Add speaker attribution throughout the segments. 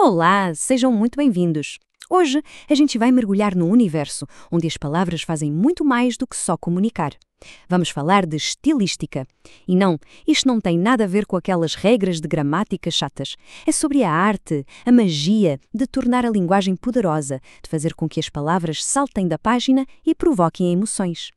Speaker 1: Olá, sejam muito bem-vindos. Hoje a gente vai mergulhar no universo, onde as palavras fazem muito mais do que só comunicar. Vamos falar de estilística. E não, isto não tem nada a ver com aquelas regras de gramática chatas. É sobre a arte, a magia de tornar a linguagem poderosa, de fazer com que as palavras saltem da página e provoquem emoções.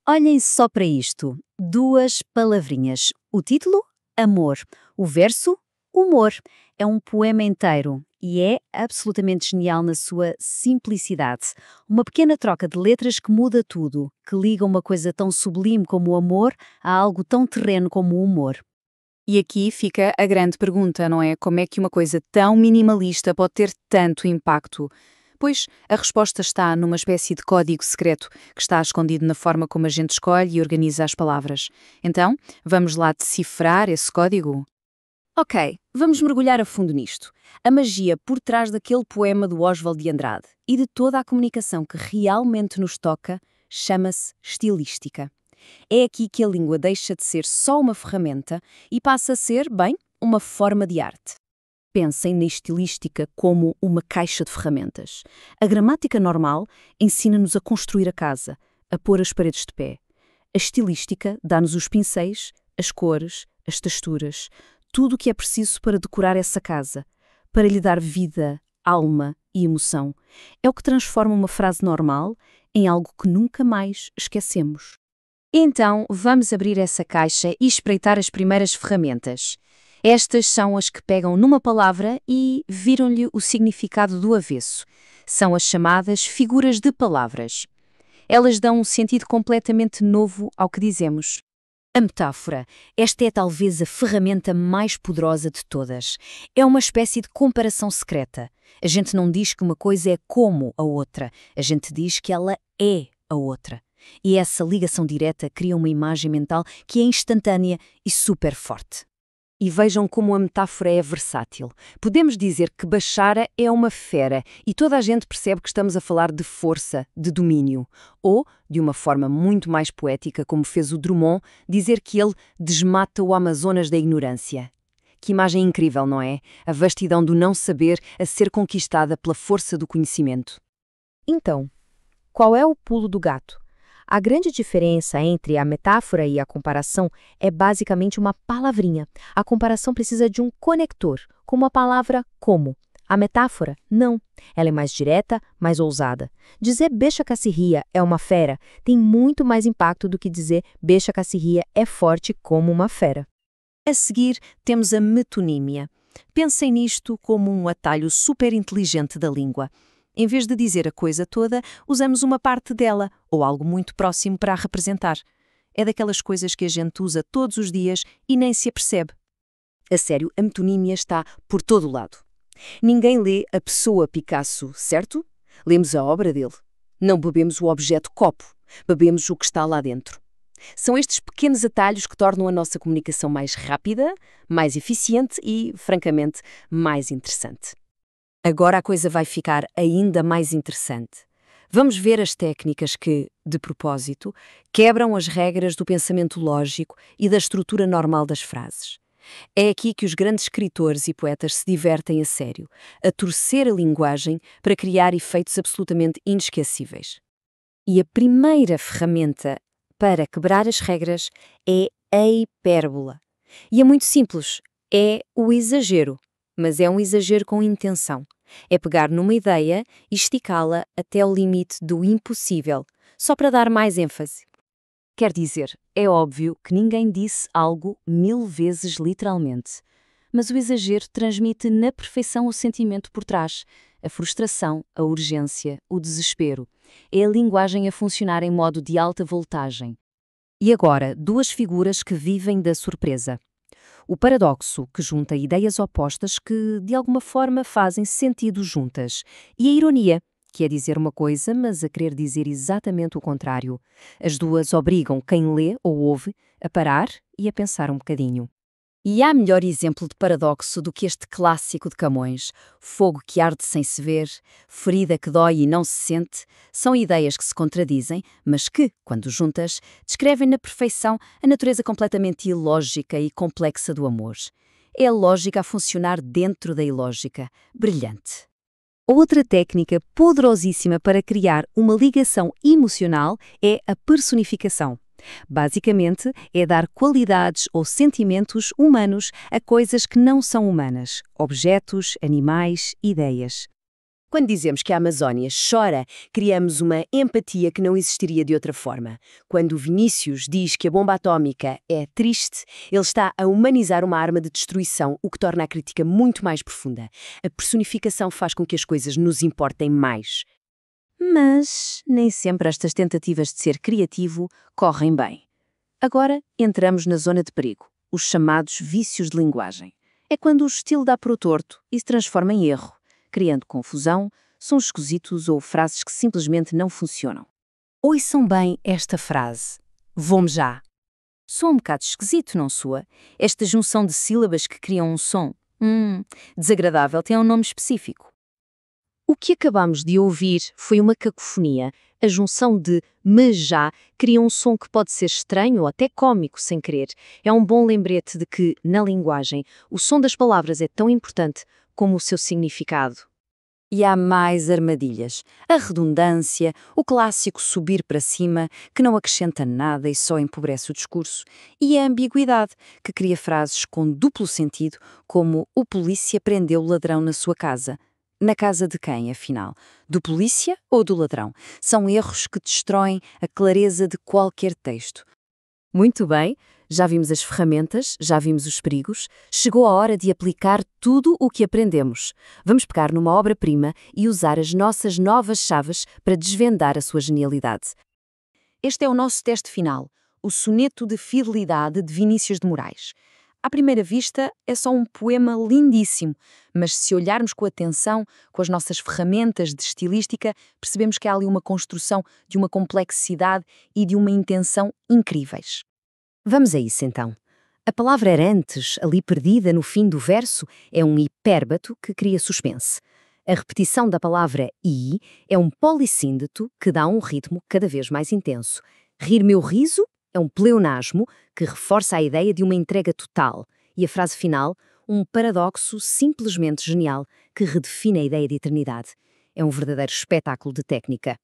Speaker 2: Olhem só para isto. Duas palavrinhas. O título? Amor. O verso? Humor. É um poema inteiro e é absolutamente genial na sua simplicidade. Uma pequena troca de letras que muda tudo, que liga uma coisa tão sublime como o amor a algo tão terreno como o humor.
Speaker 3: E aqui fica a grande pergunta, não é? Como é que uma coisa tão minimalista pode ter tanto impacto? Pois a resposta está numa espécie de código secreto que está escondido na forma como a gente escolhe e organiza as palavras. Então, vamos lá decifrar esse código?
Speaker 1: Ok, vamos mergulhar a fundo nisto. A magia por trás daquele poema do Oswald de Andrade e de toda a comunicação que realmente nos toca chama-se estilística. É aqui que a língua deixa de ser só uma ferramenta e passa a ser, bem, uma forma de arte. Pensem na estilística como uma caixa de ferramentas. A gramática normal ensina-nos a construir a casa, a pôr as paredes de pé. A estilística dá-nos os pincéis, as cores, as texturas, tudo o que é preciso para decorar essa casa, para lhe dar vida, alma e emoção. É o que transforma uma frase normal em algo que nunca mais esquecemos. Então, vamos abrir essa caixa e espreitar as primeiras ferramentas. Estas são as que pegam numa palavra e viram-lhe o significado do avesso. São as chamadas figuras de palavras. Elas dão um sentido completamente novo ao que dizemos. A metáfora. Esta é talvez a ferramenta mais poderosa de todas. É uma espécie de comparação secreta. A gente não diz que uma coisa é como a outra. A gente diz que ela é a outra. E essa ligação direta cria uma imagem mental que é instantânea e super forte. E vejam como a metáfora é versátil. Podemos dizer que Bashara é uma fera e toda a gente percebe que estamos a falar de força, de domínio. Ou, de uma forma muito mais poética, como fez o Drummond, dizer que ele desmata o Amazonas da ignorância. Que imagem incrível, não é? A vastidão do não saber a ser conquistada pela força do conhecimento. Então, qual é o pulo do gato? A grande diferença entre a metáfora e a comparação é basicamente uma palavrinha. A comparação precisa de um conector, como a palavra como. A metáfora, não. Ela é mais direta, mais ousada. Dizer Bexa Cacirria é uma fera tem muito mais impacto do que dizer Bexa Cacirria é forte como uma fera. A seguir, temos a metonímia. Pensem nisto como um atalho super inteligente da língua. Em vez de dizer a coisa toda, usamos uma parte dela, ou algo muito próximo para a representar. É daquelas coisas que a gente usa todos os dias e nem se apercebe. A sério, a metonímia está por todo o lado. Ninguém lê a pessoa Picasso, certo? Lemos a obra dele. Não bebemos o objeto copo, bebemos o que está lá dentro. São estes pequenos atalhos que tornam a nossa comunicação mais rápida, mais eficiente e, francamente, mais interessante. Agora a coisa vai ficar ainda mais interessante. Vamos ver as técnicas que, de propósito, quebram as regras do pensamento lógico e da estrutura normal das frases. É aqui que os grandes escritores e poetas se divertem a sério, a torcer a linguagem para criar efeitos absolutamente inesquecíveis. E a primeira ferramenta para quebrar as regras é a hipérbola. E é muito simples, é o exagero. Mas é um exagero com intenção. É pegar numa ideia e esticá-la até o limite do impossível, só para dar mais ênfase. Quer dizer, é óbvio que ninguém disse algo 1000 vezes literalmente, mas o exagero transmite na perfeição o sentimento por trás, a frustração, a urgência, o desespero. É a linguagem a funcionar em modo de alta voltagem. E agora, duas figuras que vivem da surpresa. O paradoxo, que junta ideias opostas que, de alguma forma, fazem sentido juntas. E a ironia, que é dizer uma coisa, mas a querer dizer exatamente o contrário. As duas obrigam quem lê ou ouve a parar e a pensar um bocadinho. E há melhor exemplo de paradoxo do que este clássico de Camões. Fogo que arde sem se ver, ferida que dói e não se sente, são ideias que se contradizem, mas que, quando juntas, descrevem na perfeição a natureza completamente ilógica e complexa do amor. É a lógica a funcionar dentro da ilógica. Brilhante.
Speaker 2: Outra técnica poderosíssima para criar uma ligação emocional é a personificação. Basicamente, é dar qualidades ou sentimentos humanos a coisas que não são humanas, objetos, animais, ideias.
Speaker 1: Quando dizemos que a Amazónia chora, criamos uma empatia que não existiria de outra forma. Quando o Vinícius diz que a bomba atómica é triste, ele está a humanizar uma arma de destruição, o que torna a crítica muito mais profunda. A personificação faz com que as coisas nos importem mais. Mas nem sempre estas tentativas de ser criativo correm bem. Agora entramos na zona de perigo, os chamados vícios de linguagem. É quando o estilo dá para o torto e se transforma em erro, criando confusão, sons esquisitos ou frases que simplesmente não funcionam.
Speaker 3: Ouçam bem esta frase. Vou-me já.
Speaker 1: Soa um bocado esquisito, não soa? Esta junção de sílabas que criam um som. Desagradável, tem um nome específico. O que acabamos de ouvir foi uma cacofonia. A junção de "mas já" cria um som que pode ser estranho ou até cômico sem querer. É um bom lembrete de que, na linguagem, o som das palavras é tão importante como o seu significado. E há mais armadilhas. A redundância, o clássico subir para cima, que não acrescenta nada e só empobrece o discurso, e a ambiguidade, que cria frases com duplo sentido, como "o polícia prendeu o ladrão na sua casa". Na casa de quem, afinal? Do polícia ou do ladrão? São erros que destroem a clareza de qualquer texto. Muito bem, já vimos as ferramentas, já vimos os perigos, chegou a hora de aplicar tudo o que aprendemos. Vamos pegar numa obra-prima e usar as nossas novas chaves para desvendar a sua genialidade. Este é o nosso teste final, o Soneto de Fidelidade de Vinícius de Moraes. À primeira vista, é só um poema lindíssimo, mas se olharmos com atenção, com as nossas ferramentas de estilística, percebemos que há ali uma construção de uma complexidade e de uma intenção incríveis. Vamos a isso então. A palavra erantes, ali perdida no fim do verso, é um hipérbato que cria suspense. A repetição da palavra "i" é um polissíndeto que dá um ritmo cada vez mais intenso. Rir meu riso é um pleonasmo que reforça a ideia de uma entrega total. E a frase final, um paradoxo simplesmente genial que redefine a ideia de eternidade. É um verdadeiro espetáculo de técnica.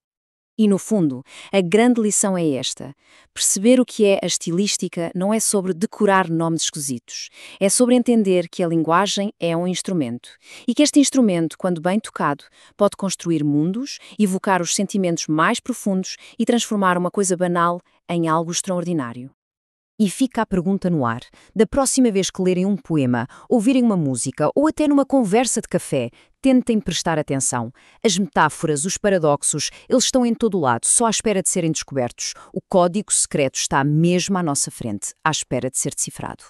Speaker 1: E, no fundo, a grande lição é esta. Perceber o que é a estilística não é sobre decorar nomes esquisitos. É sobre entender que a linguagem é um instrumento. E que este instrumento, quando bem tocado, pode construir mundos, evocar os sentimentos mais profundos e transformar uma coisa banal em algo extraordinário. E fica a pergunta no ar. Da próxima vez que lerem um poema, ouvirem uma música ou até numa conversa de café, tentem prestar atenção. As metáforas, os paradoxos, eles estão em todo o lado, só à espera de serem descobertos. O código secreto está mesmo à nossa frente, à espera de ser decifrado.